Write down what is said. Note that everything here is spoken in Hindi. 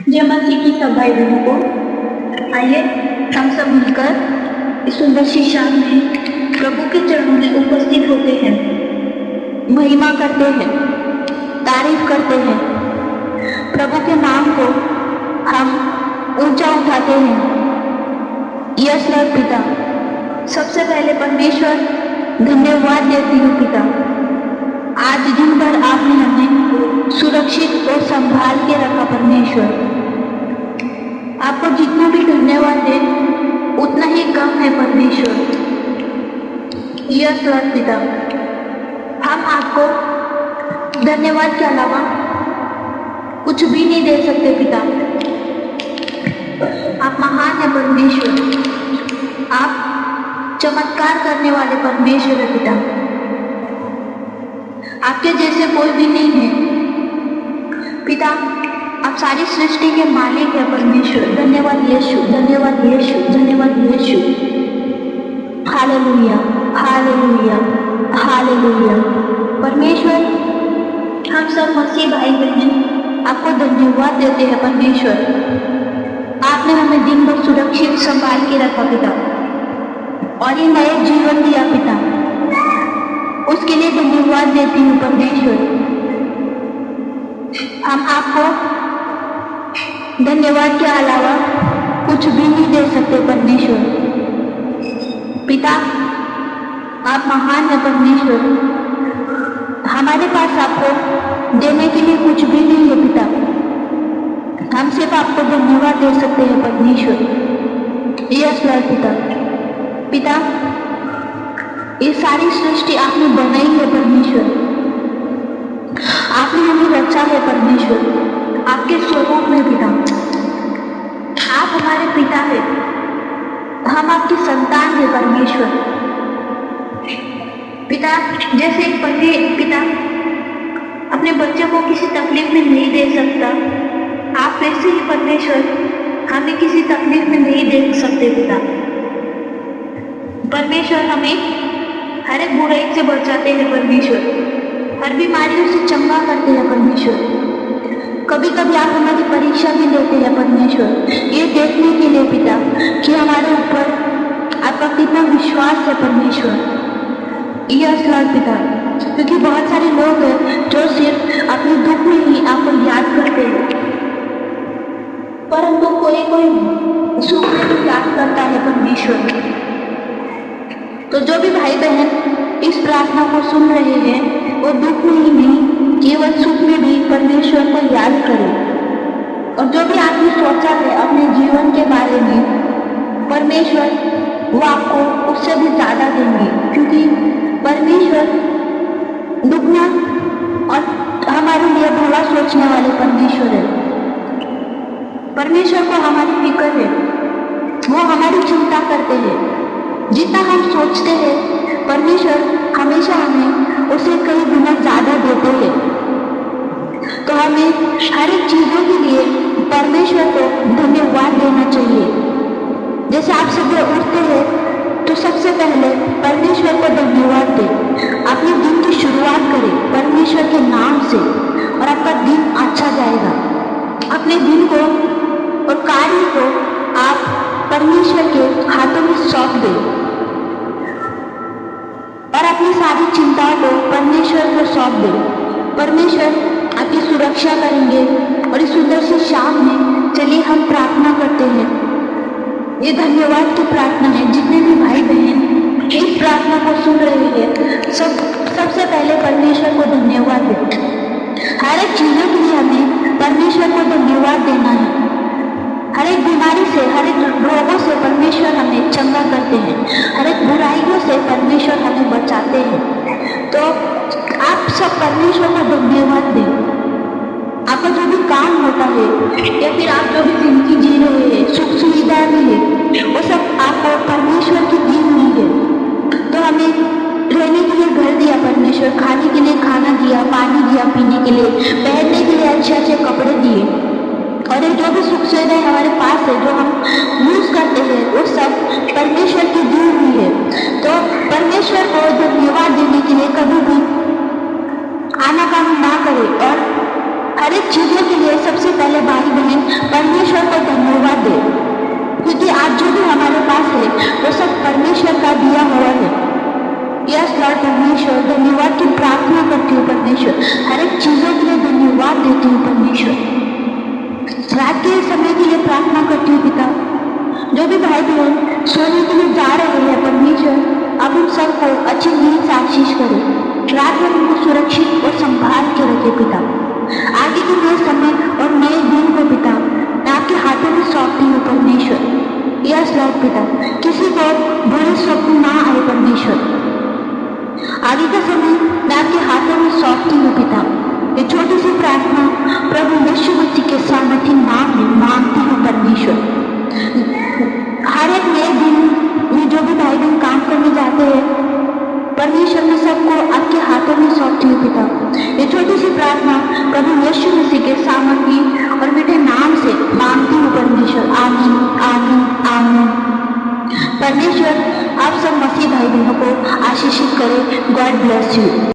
जय मसीह की सब भाई बहनों को। आइए हम सब मिलकर इस सुंदर सी शाम में प्रभु के चरणों में उपस्थित होते हैं, महिमा करते हैं, तारीफ करते हैं, प्रभु के नाम को हम ऊंचा उठाते हैं। यस लॉर्ड पिता, सबसे पहले परमेश्वर धन्यवाद देती हूँ पिता। आज दिन भर आपने हमें सुरक्षित और संभाल के रखा परमेश्वर। आपको जितना भी धन्यवाद दे उतना ही कम है परमेश्वर। यस लॉर्ड पिता, हम आपको धन्यवाद के अलावा कुछ भी नहीं दे सकते पिता। आप महान है परमेश्वर, आप चमत्कार करने वाले परमेश्वर है पिता। आपके जैसे कोई भी नहीं है पिता। आप सारी सृष्टि के मालिक है परमेश्वर। धन्यवाद यीशु, धन्यवाद यीशु, धन्यवाद यीशु। Hallelujah, hallelujah, hallelujah. परमेश्वर, हम सब मसीह भाई बहन आपको धन्यवाद देते हैं परमेश्वर। आपने हमें दिन भर सुरक्षित संभाल के रखा पिता, और ये नए जीवन दिया पिता। उसके लिए धन्यवाद देती हूँ परमेश्वर। हम आपको धन्यवाद के अलावा कुछ भी नहीं दे सकते परमेश्वर। पिता, आप महान है परमेश्वर। हमारे पास आपको देने के लिए कुछ भी नहीं है पिता। हम सिर्फ आपको धन्यवाद दे सकते हैं परमेश्वर। यस लॉर्ड पिता। पिता, ये सारी सृष्टि आपने बनाई है परमेश्वर। आपने हमें रचा है परमेश्वर आपके स्वरूप में पिता। आप हमारे पिता है, हम आपकी संतान है परमेश्वर। पिता, जैसे एक पति पिता अपने बच्चे को किसी तकलीफ में नहीं दे सकता, आप वैसे ही परमेश्वर हमें किसी तकलीफ में नहीं दे सकते पिता। परमेश्वर हमें हर एक बुराई से बचाते हैं परमेश्वर, हर बीमारियों से चंगा करते हैं परमेश्वर। कभी कभी आप हमारी परीक्षा भी लेते हैं परमेश्वर, ये देखने के लिए पिता कि हमारे ऊपर आपका कितना विश्वास है परमेश्वर। यस लॉर्ड पिता, क्योंकि बहुत सारे लोग हैं जो सिर्फ अपने दुख में ही आपको याद करते हैं, परंतु कोई कोई सुख में भी याद करता है परमेश्वर। तो जो भी भाई बहन इस प्रार्थना को सुन रहे हैं, वो दुख में ही नहीं केवल सुख में भी परमेश्वर को याद करें। और जो भी आपने सोचा है अपने जीवन के बारे में, परमेश्वर वो आपको उससे भी ज्यादा देंगे, क्योंकि परमेश्वर दुगना और हमारे लिए भला सोचने वाले परमेश्वर है। परमेश्वर को हमारी फिक्र है, वो हमारी चिंता करते हैं। जितना हम सोचते हैं परमेश्वर हमेशा हमें उसे कई गुना ज्यादा देते हैं। तो हमें हर एक चीजों के लिए परमेश्वर को धन्यवाद देना चाहिए। जैसे आप सुबह उठते हैं तो सबसे पहले परमेश्वर को धन्यवाद दें। अपने दिन की शुरुआत करें परमेश्वर के नाम से, और आपका दिन अच्छा जाएगा। अपने दिन को और कार्य को आप परमेश्वर के हाथों में सौंप दें, और अपनी सारी चिंताओं को परमेश्वर को सौंप दें। परमेश्वर आपकी सुरक्षा करेंगे। और इस सुंदर सी शाम में चलिए हम प्रार्थना करते हैं। ये धन्यवाद की प्रार्थना है। जितने भी भाई बहन इस प्रार्थना को सुन रहे हैं, सबसे पहले परमेश्वर को धन्यवाद दें। हर एक चीजों के लिए हमें परमेश्वर को धन्यवाद देना है। हर एक बीमारी से, हर एक रोगों से परमेश्वर हमें चंगा करते हैं। हर एक बुराइयों से परमेश्वर हमें बचाते हैं। तो आप सब परमेश्वर को धन्यवाद दें। आपका जो भी काम होता है या फिर आप जो भी जिंदगी जी रहे हैं, सुख सुविधा भी है, वो सब आपको परमेश्वर की दी हुई है। तो हमें रहने के लिए घर दिया परमेश्वर, खाने के लिए खाना दिया, पानी दिया पीने के लिए, पहनने के लिए अच्छे अच्छे कपड़े दिए, और ये जो भी सुख सुविधाएं हमारे पास है जो हम यूज करते हैं, वो सब परमेश्वर की दी हुई है। तो परमेश्वर को धन्यवाद देने के लिए कभी भी आनाकानी ना करें, और हर एक चीजों के लिए सबसे पहले भाई बहन भाई बहन सोने के लिए जा रहे हैं परमेश्वर, अब उन सबको अच्छी नींद से आशीष करें। रात भर उनको सुरक्षित और संभाल के रखे पिता। आगे के नए समय और नए दिन को पिता मैं आपके हाथों में सौंपती हूँ परमेश्वर। यस लॉर्ड पिता, किसी को बुरे स्वप्न ना आए परमेश्वर। आगे का समय मैं आपके हाथों में सौंपती हूँ पिता। ये छोटी सी प्रार्थना प्रभु यीशु मसीह के सामर्थ्य नाम में मांगती हूँ परमेश्वर। हर एक नए दिन में जो भी भाई बहन काम करने जाते हैं परमेश्वर, मैं सबको आपके हाथों में सौंपती हूँ पिता। ये छोटी सी प्रार्थना प्रभु यीशु मसीह के सामर्थ्य और मीठे नाम से मांगती हूँ परमेश्वर। आमीन आमीन आमीन। परमेश्वर आप सब मसीह भाई बहनों को आशीषित करें। God bless you.